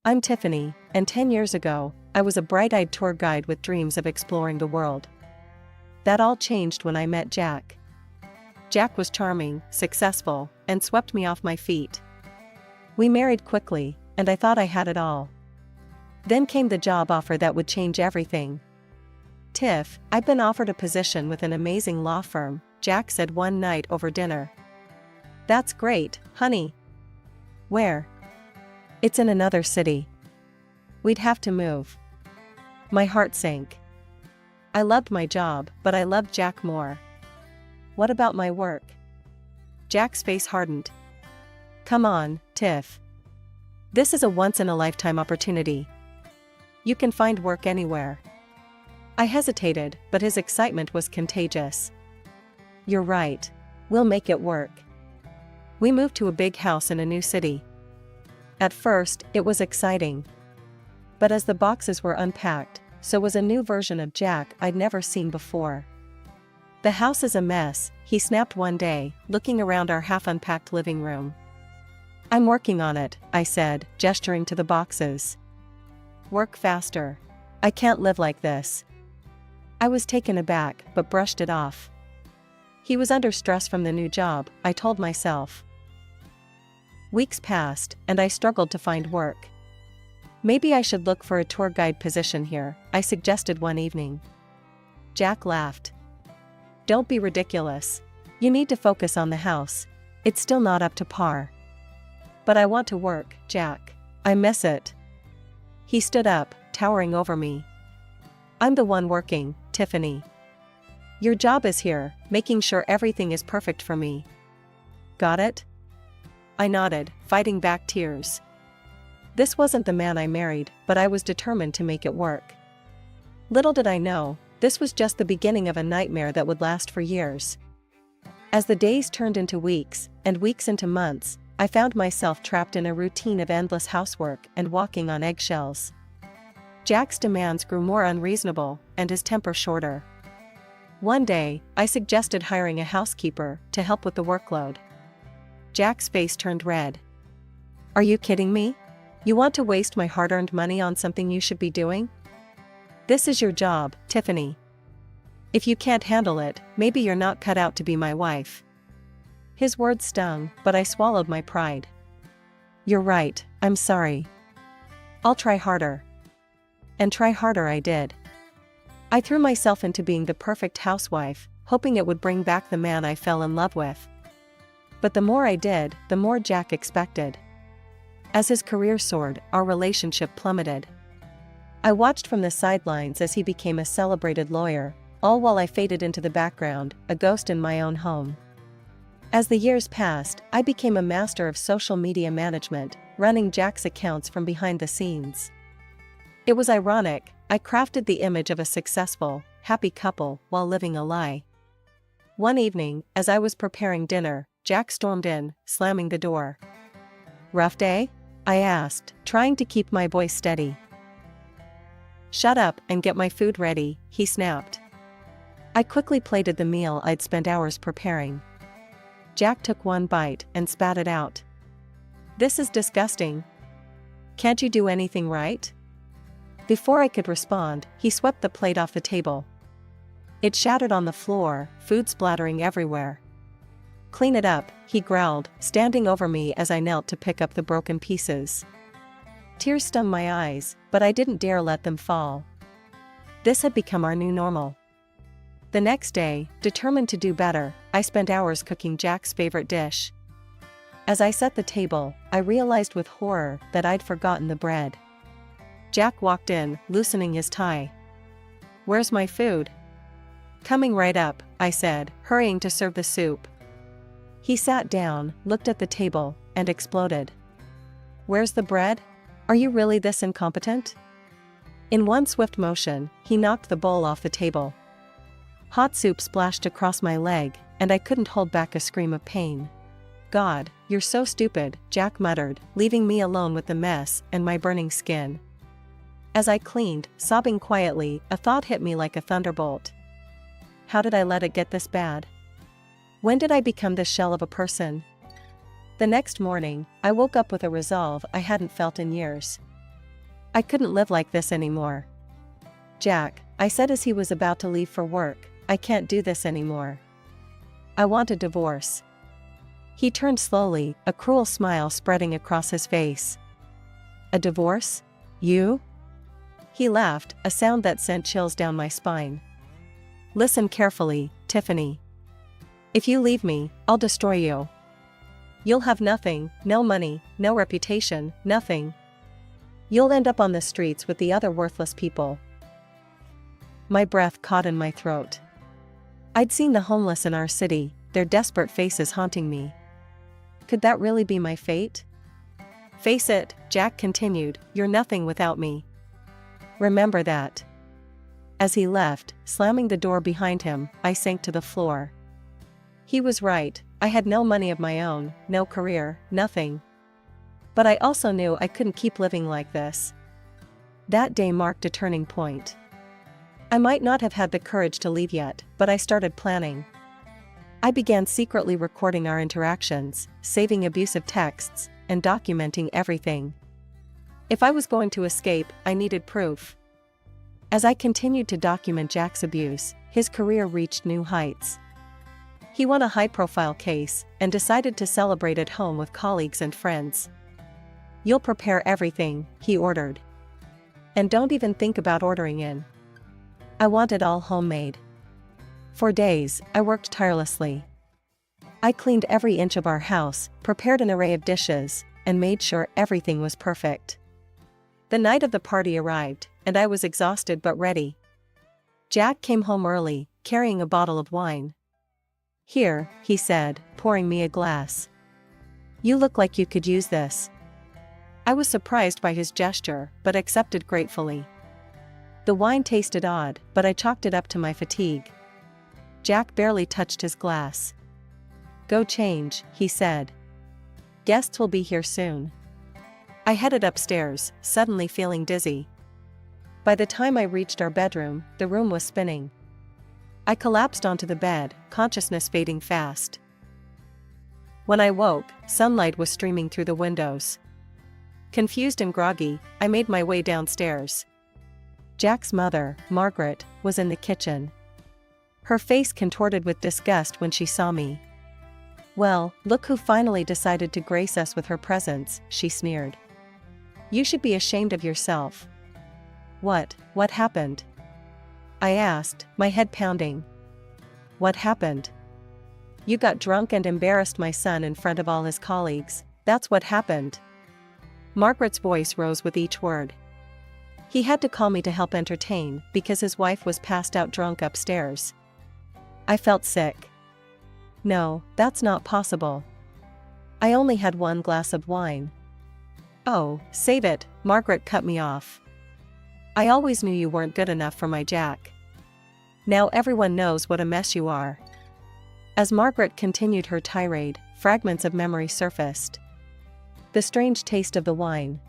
I'm Tiffany, and 10 years ago, I was a bright-eyed tour guide with dreams of exploring the world. That all changed when I met Jack. Jack was charming, successful, and swept me off my feet. We married quickly, and I thought I had it all. Then came the job offer that would change everything. "Tiff, I've been offered a position with an amazing law firm," Jack said one night over dinner. "That's great, honey." "Where?" "It's in another city." "We'd have to move." My heart sank. I loved my job, but I loved Jack more. "What about my work?" Jack's face hardened. "Come on, Tiff. This is a once-in-a-lifetime opportunity. You can find work anywhere." I hesitated, but his excitement was contagious. "You're right. We'll make it work." We moved to a big house in a new city. At first, it was exciting. But as the boxes were unpacked, so was a new version of Jack I'd never seen before. "The house is a mess," he snapped one day, looking around our half-unpacked living room. "I'm working on it," I said, gesturing to the boxes. "Work faster. I can't live like this." I was taken aback, but brushed it off. He was under stress from the new job, I told myself. Weeks passed, and I struggled to find work. "Maybe I should look for a tour guide position here," I suggested one evening. Jack laughed. "Don't be ridiculous. You need to focus on the house. It's still not up to par." "But I want to work, Jack. I miss it." He stood up, towering over me. "I'm the one working, Tiffany. Your job is here, making sure everything is perfect for me. Got it?" I nodded, fighting back tears. This wasn't the man I married, but I was determined to make it work. Little did I know, this was just the beginning of a nightmare that would last for years. As the days turned into weeks, and weeks into months, I found myself trapped in a routine of endless housework and walking on eggshells. Jack's demands grew more unreasonable, and his temper shorter. One day, I suggested hiring a housekeeper to help with the workload. Jack's face turned red. "Are you kidding me? You want to waste my hard-earned money on something you should be doing? This is your job, Tiffany. If you can't handle it, maybe you're not cut out to be my wife." His words stung, but I swallowed my pride. "You're right, I'm sorry. I'll try harder." And try harder I did. I threw myself into being the perfect housewife, hoping it would bring back the man I fell in love with. But the more I did, the more Jack expected. As his career soared, our relationship plummeted. I watched from the sidelines as he became a celebrated lawyer, all while I faded into the background, a ghost in my own home. As the years passed, I became a master of social media management, running Jack's accounts from behind the scenes. It was ironic, I crafted the image of a successful, happy couple while living a lie. One evening, as I was preparing dinner, Jack stormed in, slamming the door. "Rough day?" I asked, trying to keep my voice steady. "Shut up and get my food ready," he snapped. I quickly plated the meal I'd spent hours preparing. Jack took one bite and spat it out. "This is disgusting. Can't you do anything right?" Before I could respond, he swept the plate off the table. It shattered on the floor, food splattering everywhere. "Clean it up," he growled, standing over me as I knelt to pick up the broken pieces. Tears stung my eyes, but I didn't dare let them fall. This had become our new normal. The next day, determined to do better, I spent hours cooking Jack's favorite dish. As I set the table, I realized with horror that I'd forgotten the bread. Jack walked in, loosening his tie. "Where's my food?" "Coming right up," I said, hurrying to serve the soup. He sat down, looked at the table, and exploded. "Where's the bread? Are you really this incompetent?" In one swift motion, he knocked the bowl off the table. Hot soup splashed across my leg, and I couldn't hold back a scream of pain. "God, you're so stupid," Jack muttered, leaving me alone with the mess and my burning skin. As I cleaned, sobbing quietly, a thought hit me like a thunderbolt. How did I let it get this bad? When did I become the shell of a person? The next morning, I woke up with a resolve I hadn't felt in years. I couldn't live like this anymore. Jack, I said as he was about to leave for work, I can't do this anymore. I want a divorce. He turned slowly, a cruel smile spreading across his face. A divorce? You? He laughed, a sound that sent chills down my spine. Listen carefully, Tiffany. If you leave me, I'll destroy you. You'll have nothing, no money, no reputation, nothing. You'll end up on the streets with the other worthless people. My breath caught in my throat. I'd seen the homeless in our city, their desperate faces haunting me. Could that really be my fate? Face it, Jack continued, you're nothing without me. Remember that. As he left, slamming the door behind him, I sank to the floor. He was right, I had no money of my own, no career, nothing. But I also knew I couldn't keep living like this. That day marked a turning point. I might not have had the courage to leave yet, but I started planning. I began secretly recording our interactions, saving abusive texts, and documenting everything. If I was going to escape, I needed proof. As I continued to document Jack's abuse, his career reached new heights. He won a high-profile case, and decided to celebrate at home with colleagues and friends. You'll prepare everything, he ordered. And don't even think about ordering in. I want it all homemade. For days, I worked tirelessly. I cleaned every inch of our house, prepared an array of dishes, and made sure everything was perfect. The night of the party arrived, and I was exhausted but ready. Jack came home early, carrying a bottle of wine. Here, he said, pouring me a glass. You look like you could use this. I was surprised by his gesture, but accepted gratefully. The wine tasted odd, but I chalked it up to my fatigue. Jack barely touched his glass. Go change, he said. Guests will be here soon. I headed upstairs, suddenly feeling dizzy. By the time I reached our bedroom, the room was spinning. I collapsed onto the bed, consciousness fading fast. When I woke, sunlight was streaming through the windows. Confused and groggy, I made my way downstairs. Jack's mother, Margaret, was in the kitchen. Her face contorted with disgust when she saw me. Well, look who finally decided to grace us with her presence, she sneered. You should be ashamed of yourself. What happened? I asked, my head pounding. What happened? You got drunk and embarrassed my son in front of all his colleagues, that's what happened. Margaret's voice rose with each word. He had to call me to help entertain, because his wife was passed out drunk upstairs. I felt sick. No, that's not possible. I only had one glass of wine. Oh, save it, Margaret cut me off. I always knew you weren't good enough for my Jack. Now everyone knows what a mess you are. As Margaret continued her tirade, fragments of memory surfaced. The strange taste of the wine.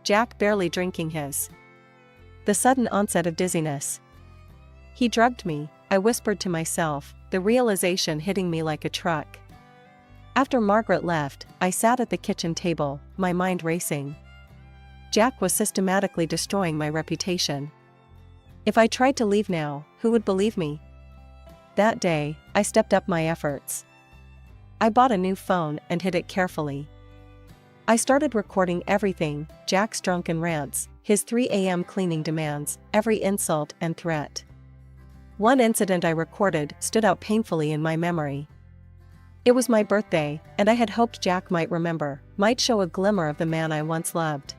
Jack barely drinking his. The sudden onset of dizziness. He drugged me, I whispered to myself, the realization hitting me like a truck. After Margaret left, I sat at the kitchen table, my mind racing. Jack was systematically destroying my reputation. If I tried to leave now, who would believe me? That day, I stepped up my efforts. I bought a new phone and hid it carefully. I started recording everything, Jack's drunken rants, his 3 a.m. cleaning demands, every insult and threat. One incident I recorded stood out painfully in my memory. It was my birthday, and I had hoped Jack might remember, might show a glimmer of the man I once loved.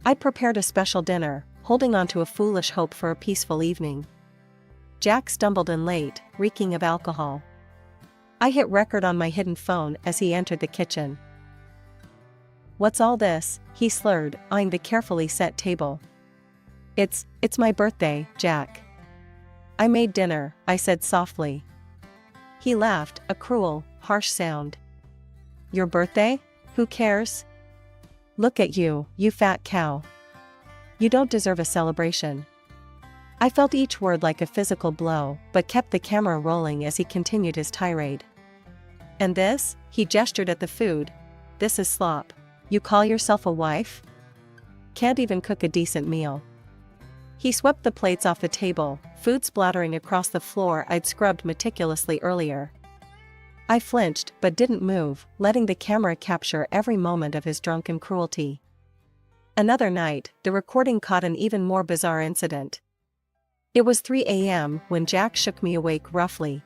I'd prepared a special dinner, holding on to a foolish hope for a peaceful evening. Jack stumbled in late, reeking of alcohol. I hit record on my hidden phone as he entered the kitchen. What's all this? He slurred, eyeing the carefully set table. It's my birthday, Jack. I made dinner, I said softly. He laughed, a cruel, harsh sound. Your birthday? Who cares? Look at you, you fat cow. You don't deserve a celebration. I felt each word like a physical blow, but kept the camera rolling as he continued his tirade. And this? He gestured at the food. This is slop. You call yourself a wife? Can't even cook a decent meal." He swept the plates off the table, food splattering across the floor I'd scrubbed meticulously earlier. I flinched but didn't move, letting the camera capture every moment of his drunken cruelty. Another night, the recording caught an even more bizarre incident. It was 3 a.m. when Jack shook me awake roughly.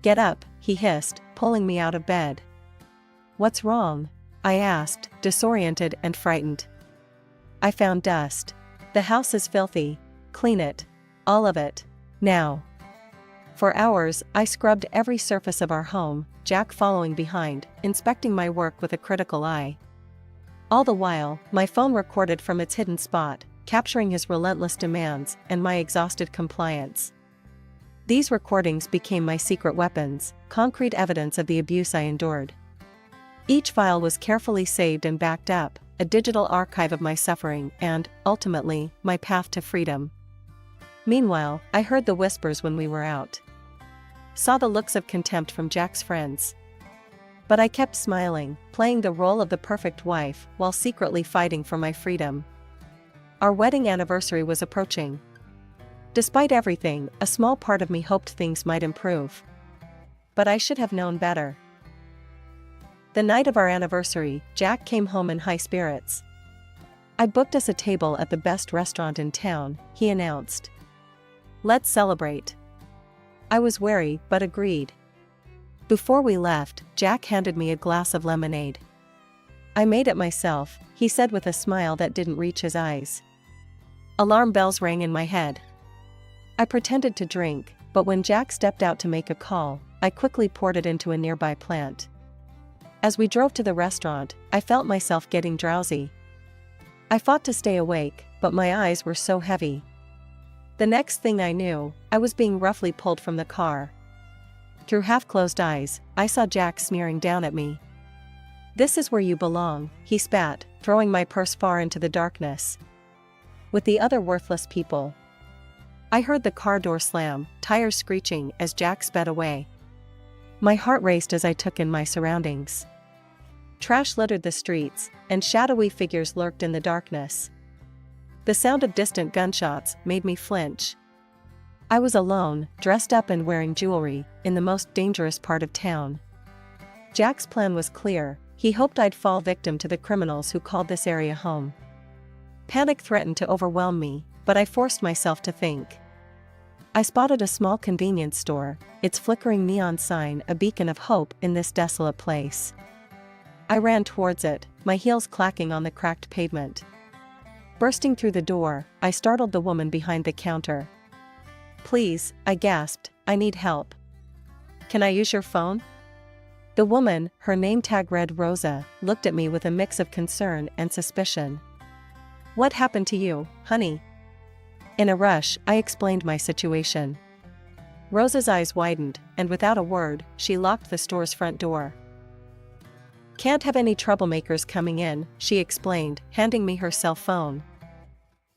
"Get up," he hissed, pulling me out of bed. "What's wrong?" I asked, disoriented and frightened. "I found dust. The house is filthy. Clean it. All of it. Now." For hours, I scrubbed every surface of our home, Jack following behind, inspecting my work with a critical eye. All the while, my phone recorded from its hidden spot, capturing his relentless demands and my exhausted compliance. These recordings became my secret weapons, concrete evidence of the abuse I endured. Each file was carefully saved and backed up, a digital archive of my suffering and, ultimately, my path to freedom. Meanwhile, I heard the whispers when we were out. Saw the looks of contempt from Jack's friends. But I kept smiling, playing the role of the perfect wife while secretly fighting for my freedom. Our wedding anniversary was approaching. Despite everything, a small part of me hoped things might improve. But I should have known better. The night of our anniversary, Jack came home in high spirits. "I booked us a table at the best restaurant in town," he announced. "Let's celebrate." I was wary, but agreed. Before we left, Jack handed me a glass of lemonade. "I made it myself," he said with a smile that didn't reach his eyes. Alarm bells rang in my head. I pretended to drink, but when Jack stepped out to make a call, I quickly poured it into a nearby plant. As we drove to the restaurant, I felt myself getting drowsy. I fought to stay awake, but my eyes were so heavy. The next thing I knew, I was being roughly pulled from the car. Through half-closed eyes, I saw Jack sneering down at me. "This is where you belong," he spat, throwing my purse far into the darkness. "With the other worthless people." I heard the car door slam, tires screeching as Jack sped away. My heart raced as I took in my surroundings. Trash littered the streets, and shadowy figures lurked in the darkness. The sound of distant gunshots made me flinch. I was alone, dressed up and wearing jewelry, in the most dangerous part of town. Jack's plan was clear. He hoped I'd fall victim to the criminals who called this area home. Panic threatened to overwhelm me, but I forced myself to think. I spotted a small convenience store, its flickering neon sign a beacon of hope in this desolate place. I ran towards it, my heels clacking on the cracked pavement. Bursting through the door, I startled the woman behind the counter. "Please," I gasped, "I need help. Can I use your phone?" The woman, her name tag read Rosa, looked at me with a mix of concern and suspicion. "What happened to you, honey?" In a rush, I explained my situation. Rosa's eyes widened, and without a word, she locked the store's front door. "Can't have any troublemakers coming in," she explained, handing me her cell phone.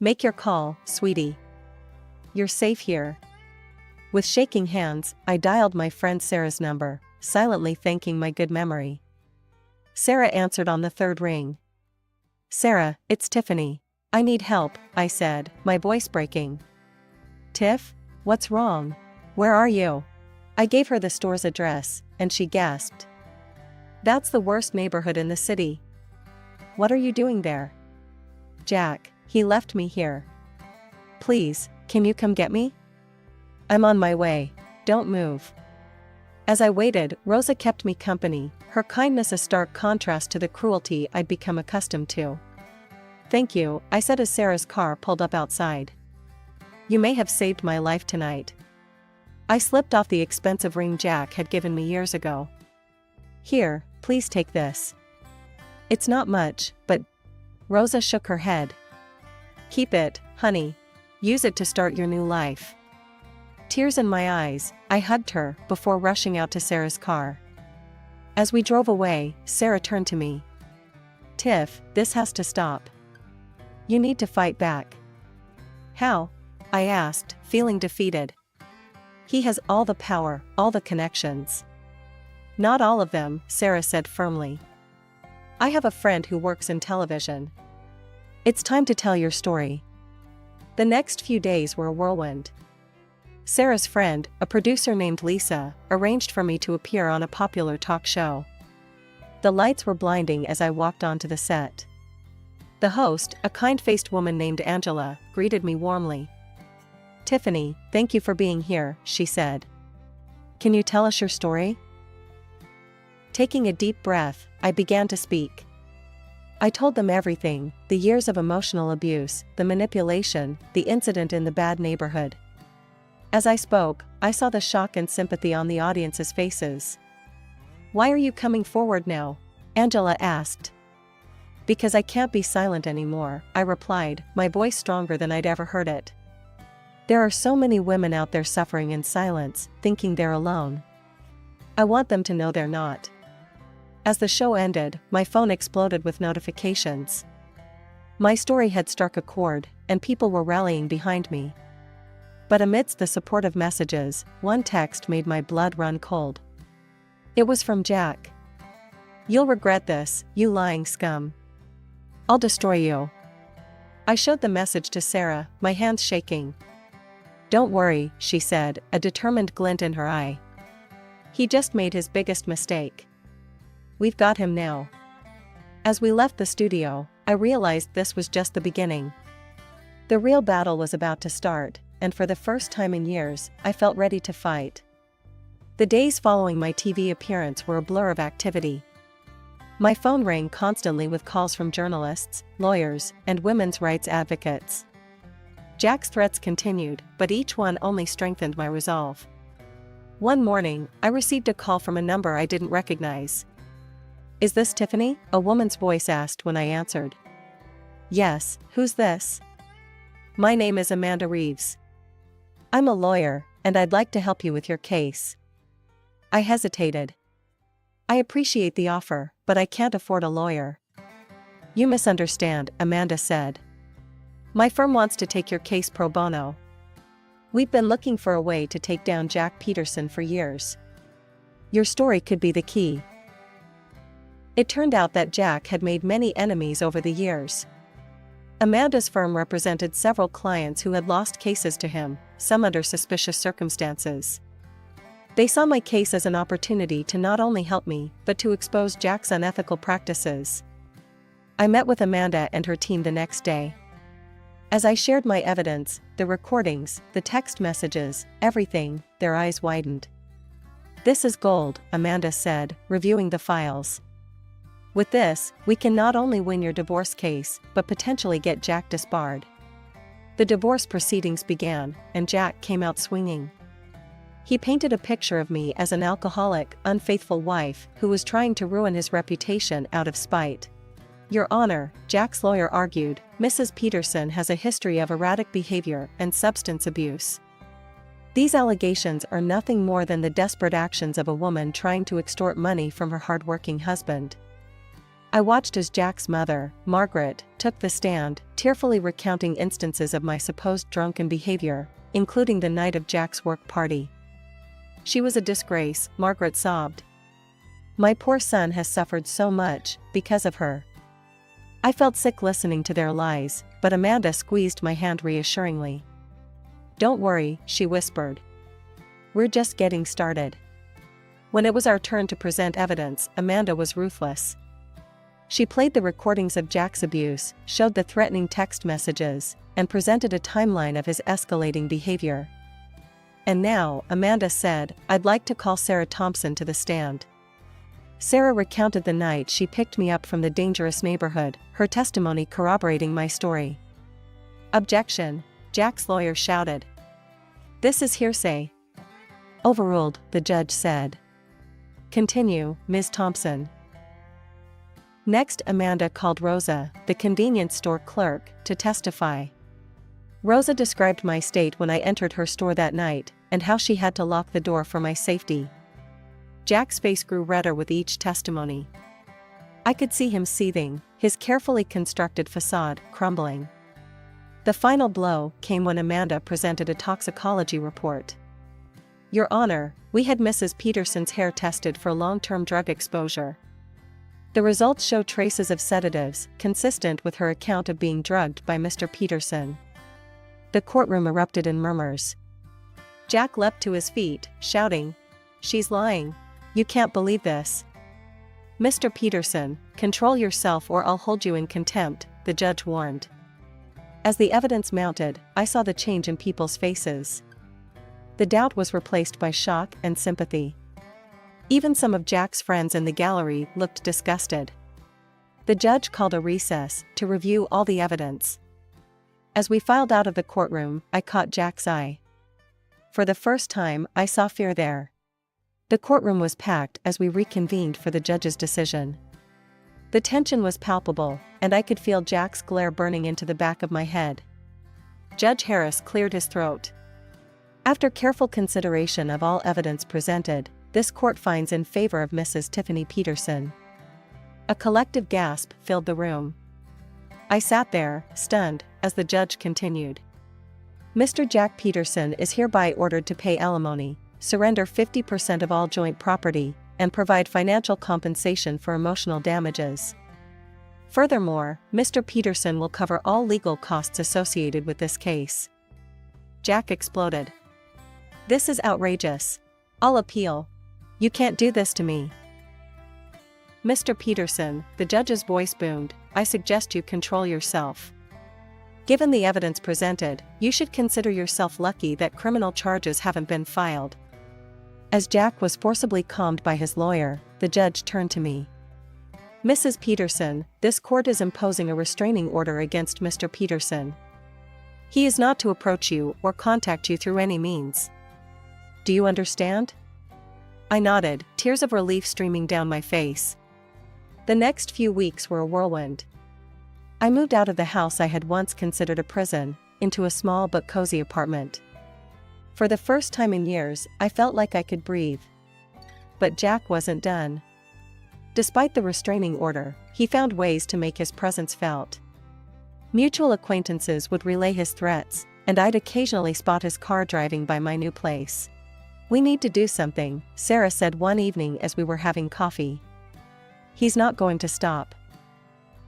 "Make your call, sweetie. You're safe here." With shaking hands, I dialed my friend Sarah's number, silently thanking my good memory. Sarah answered on the third ring. "Sarah, it's Tiffany. I need help," I said, my voice breaking. "Tiff? What's wrong? Where are you?" I gave her the store's address, and she gasped. "That's the worst neighborhood in the city." "What are you doing there?" "Jack, he left me here. Please, can you come get me?" "I'm on my way. Don't move." As I waited, Rosa kept me company, her kindness a stark contrast to the cruelty I'd become accustomed to. "Thank you," I said as Sarah's car pulled up outside. "You may have saved my life tonight." I slipped off the expensive ring Jack had given me years ago. "Here, please take this." "It's not much, but..." Rosa shook her head. "Keep it, honey. Use it to start your new life." Tears in my eyes, I hugged her before rushing out to Sarah's car. As we drove away, Sarah turned to me. "Tiff, this has to stop. You need to fight back." "How?" I asked, feeling defeated. "He has all the power, all the connections." "Not all of them," Sarah said firmly. "I have a friend who works in television. It's time to tell your story. The next few days were a whirlwind. Sarah's friend, a producer named Lisa, arranged for me to appear on a popular talk show. The lights were blinding as I walked onto the set. The host, a kind-faced woman named Angela, greeted me warmly. "Tiffany, thank you for being here," she said. "Can you tell us your story?" Taking a deep breath, I began to speak. I told them everything: the years of emotional abuse, the manipulation, the incident in the bad neighborhood. As I spoke, I saw the shock and sympathy on the audience's faces. "Why are you coming forward now?" Angela asked. "Because I can't be silent anymore," I replied, my voice stronger than I'd ever heard it. "There are so many women out there suffering in silence, thinking they're alone. I want them to know they're not." As the show ended, my phone exploded with notifications. My story had struck a chord, and people were rallying behind me. But amidst the supportive messages, one text made my blood run cold. It was from Jack. "You'll regret this, you lying scum. I'll destroy you." I showed the message to Sarah, my hands shaking. "Don't worry," she said, a determined glint in her eye. "He just made his biggest mistake. We've got him now." As we left the studio, I realized this was just the beginning. The real battle was about to start, and for the first time in years, I felt ready to fight. The days following my TV appearance were a blur of activity. My phone rang constantly with calls from journalists, lawyers, and women's rights advocates. Jack's threats continued, but each one only strengthened my resolve. One morning, I received a call from a number I didn't recognize. "Is this Tiffany?" a woman's voice asked when I answered. "Yes, who's this?" "My name is Amanda Reeves. I'm a lawyer, and I'd like to help you with your case." I hesitated. "I appreciate the offer, but I can't afford a lawyer." "You misunderstand," Amanda said. "My firm wants to take your case pro bono. We've been looking for a way to take down Jack Peterson for years. Your story could be the key." It turned out that Jack had made many enemies over the years. Amanda's firm represented several clients who had lost cases to him, some under suspicious circumstances. They saw my case as an opportunity to not only help me, but to expose Jack's unethical practices. I met with Amanda and her team the next day. As I shared my evidence, the recordings, the text messages, everything, their eyes widened. "This is gold," Amanda said, reviewing the files. "With this, we can not only win your divorce case, but potentially get Jack disbarred." The divorce proceedings began, and Jack came out swinging. He painted a picture of me as an alcoholic, unfaithful wife who was trying to ruin his reputation out of spite. "Your Honor," Jack's lawyer argued, "Mrs. Peterson has a history of erratic behavior and substance abuse. These allegations are nothing more than the desperate actions of a woman trying to extort money from her hard-working husband." I watched as Jack's mother, Margaret, took the stand, tearfully recounting instances of my supposed drunken behavior, including the night of Jack's work party. "She was a disgrace," Margaret sobbed. "My poor son has suffered so much, because of her." I felt sick listening to their lies, but Amanda squeezed my hand reassuringly. "Don't worry," she whispered. "We're just getting started." When it was our turn to present evidence, Amanda was ruthless. She played the recordings of Jack's abuse, showed the threatening text messages, and presented a timeline of his escalating behavior. "And now," Amanda said, "I'd like to call Sarah Thompson to the stand." Sarah recounted the night she picked me up from the dangerous neighborhood, her testimony corroborating my story. "Objection," Jack's lawyer shouted. "This is hearsay." "Overruled," the judge said. "Continue, Ms. Thompson." Next, Amanda called Rosa, the convenience store clerk, to testify. Rosa described my state when I entered her store that night, and how she had to lock the door for my safety. Jack's face grew redder with each testimony. I could see him seething, his carefully constructed facade crumbling. The final blow came when Amanda presented a toxicology report. "Your Honor, we had Mrs. Peterson's hair tested for long-term drug exposure. The results show traces of sedatives, consistent with her account of being drugged by Mr. Peterson. The courtroom erupted in murmurs. Jack leapt to his feet, shouting, "She's lying. You can't believe this." "Mr. Peterson, control yourself or I'll hold you in contempt," the judge warned. As the evidence mounted, I saw the change in people's faces. The doubt was replaced by shock and sympathy. Even some of Jack's friends in the gallery looked disgusted. The judge called a recess to review all the evidence. As we filed out of the courtroom, I caught Jack's eye. For the first time, I saw fear there. The courtroom was packed as we reconvened for the judge's decision. The tension was palpable, and I could feel Jack's glare burning into the back of my head. Judge Harris cleared his throat. "After careful consideration of all evidence presented, this court finds in favor of Mrs. Tiffany Peterson." A collective gasp filled the room. I sat there, stunned, as the judge continued. "Mr. Jack Peterson is hereby ordered to pay alimony, surrender 50% of all joint property, and provide financial compensation for emotional damages. Furthermore, Mr. Peterson will cover all legal costs associated with this case." Jack exploded. "This is outrageous. I'll appeal. You can't do this to me." "Mr. Peterson," the judge's voice boomed, "I suggest you control yourself. Given the evidence presented, you should consider yourself lucky that criminal charges haven't been filed." As Jack was forcibly calmed by his lawyer, the judge turned to me. "Mrs. Peterson, this court is imposing a restraining order against Mr. Peterson. He is not to approach you or contact you through any means. Do you understand?" I nodded, tears of relief streaming down my face. The next few weeks were a whirlwind. I moved out of the house I had once considered a prison, into a small but cozy apartment. For the first time in years, I felt like I could breathe. But Jack wasn't done. Despite the restraining order, he found ways to make his presence felt. Mutual acquaintances would relay his threats, and I'd occasionally spot his car driving by my new place. "We need to do something," Sarah said one evening as we were having coffee. "He's not going to stop."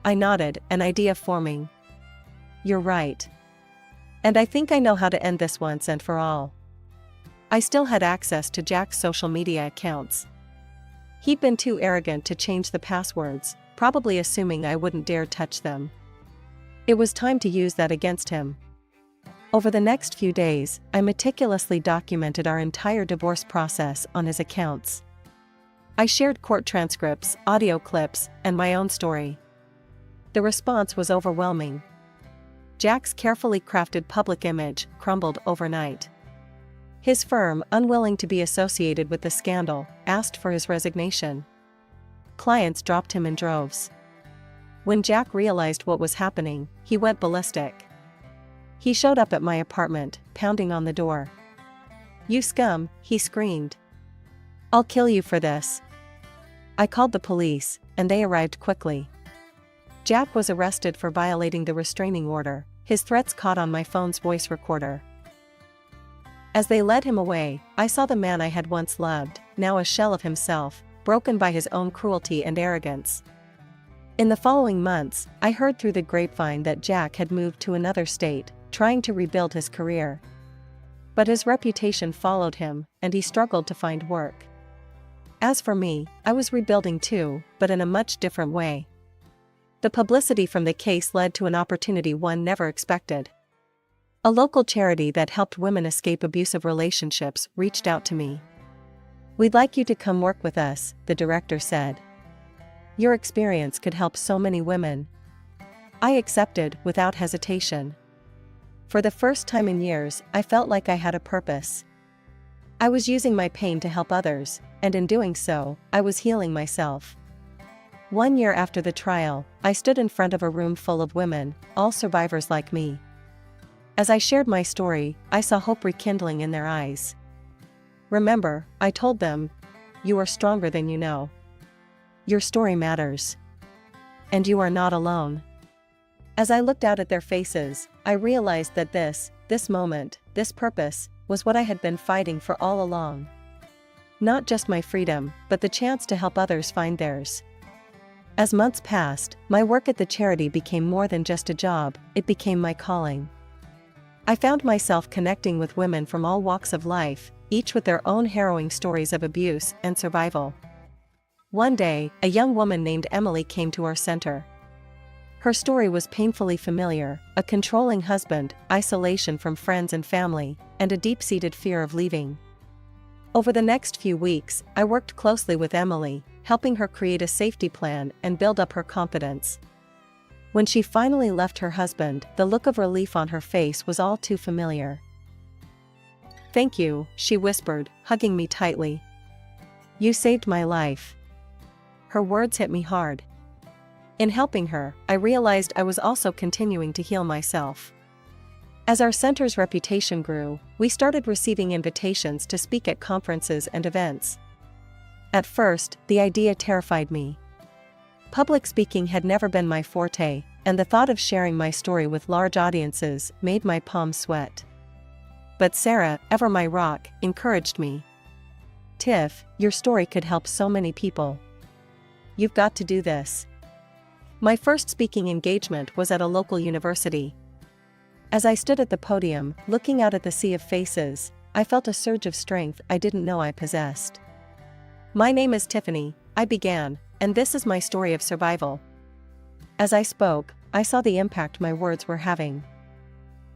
I nodded, an idea forming. "You're right. And I think I know how to end this once and for all." I still had access to Jack's social media accounts. He'd been too arrogant to change the passwords, probably assuming I wouldn't dare touch them. It was time to use that against him. Over the next few days, I meticulously documented our entire divorce process on his accounts. I shared court transcripts, audio clips, and my own story. The response was overwhelming. Jack's carefully crafted public image crumbled overnight. His firm, unwilling to be associated with the scandal, asked for his resignation. Clients dropped him in droves. When Jack realized what was happening, he went ballistic. He showed up at my apartment, pounding on the door. "You scum," he screamed. "I'll kill you for this." I called the police, and they arrived quickly. Jack was arrested for violating the restraining order, his threats caught on my phone's voice recorder. As they led him away, I saw the man I had once loved, now a shell of himself, broken by his own cruelty and arrogance. In the following months, I heard through the grapevine that Jack had moved to another state, trying to rebuild his career. But his reputation followed him, and he struggled to find work. As for me, I was rebuilding too, but in a much different way. The publicity from the case led to an opportunity one never expected. A local charity that helped women escape abusive relationships reached out to me. "We'd like you to come work with us," the director said. "Your experience could help so many women." I accepted without hesitation. For the first time in years, I felt like I had a purpose. I was using my pain to help others, and in doing so, I was healing myself. 1 year after the trial, I stood in front of a room full of women, all survivors like me. As I shared my story, I saw hope rekindling in their eyes. "Remember," I told them, "you are stronger than you know. Your story matters. And you are not alone." As I looked out at their faces, I realized that this moment, this purpose, was what I had been fighting for all along. Not just my freedom, but the chance to help others find theirs. As months passed, my work at the charity became more than just a job, it became my calling. I found myself connecting with women from all walks of life, each with their own harrowing stories of abuse and survival. One day, a young woman named Emily came to our center. Her story was painfully familiar: a controlling husband, isolation from friends and family, and a deep-seated fear of leaving. Over the next few weeks, I worked closely with Emily, helping her create a safety plan and build up her confidence. When she finally left her husband, the look of relief on her face was all too familiar. "Thank you," she whispered, hugging me tightly. "You saved my life." Her words hit me hard. In helping her, I realized I was also continuing to heal myself. As our center's reputation grew, we started receiving invitations to speak at conferences and events. At first, the idea terrified me. Public speaking had never been my forte, and the thought of sharing my story with large audiences made my palms sweat. But Sarah, ever my rock, encouraged me. "Tiff, your story could help so many people. You've got to do this." My first speaking engagement was at a local university. As I stood at the podium, looking out at the sea of faces, I felt a surge of strength I didn't know I possessed. "My name is Tiffany," I began, "and this is my story of survival." As I spoke, I saw the impact my words were having.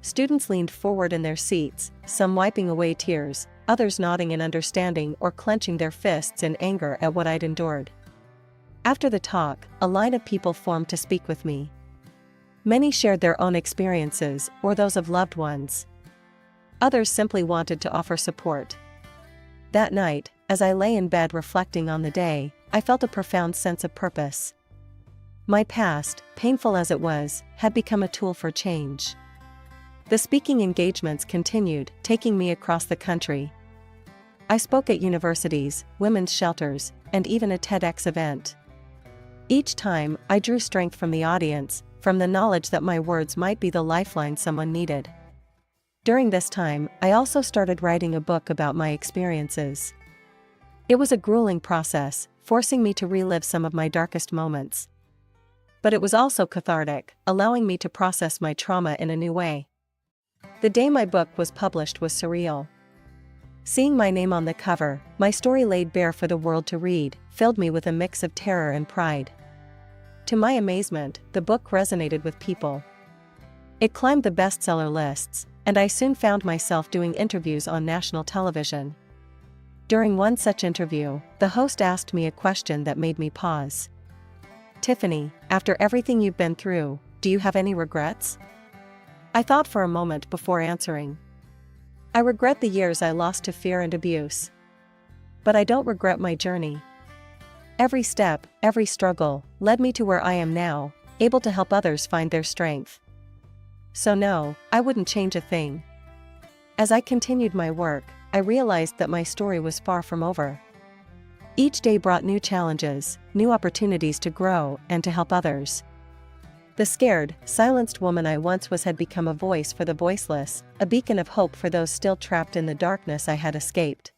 Students leaned forward in their seats, some wiping away tears, others nodding in understanding or clenching their fists in anger at what I'd endured. After the talk, a line of people formed to speak with me. Many shared their own experiences or those of loved ones. Others simply wanted to offer support. That night, as I lay in bed reflecting on the day, I felt a profound sense of purpose. My past, painful as it was, had become a tool for change. The speaking engagements continued, taking me across the country. I spoke at universities, women's shelters, and even a TEDx event. Each time, I drew strength from the audience, from the knowledge that my words might be the lifeline someone needed. During this time, I also started writing a book about my experiences. It was a grueling process, forcing me to relive some of my darkest moments. But it was also cathartic, allowing me to process my trauma in a new way. The day my book was published was surreal. Seeing my name on the cover, my story laid bare for the world to read, filled me with a mix of terror and pride. To my amazement, the book resonated with people. It climbed the bestseller lists, and I soon found myself doing interviews on national television. During one such interview, the host asked me a question that made me pause. "Tiffany, after everything you've been through, do you have any regrets?" I thought for a moment before answering. "I regret the years I lost to fear and abuse. But I don't regret my journey. Every step, every struggle, led me to where I am now, able to help others find their strength. So no, I wouldn't change a thing." As I continued my work, I realized that my story was far from over. Each day brought new challenges, new opportunities to grow and to help others. The scared, silenced woman I once was had become a voice for the voiceless, a beacon of hope for those still trapped in the darkness I had escaped.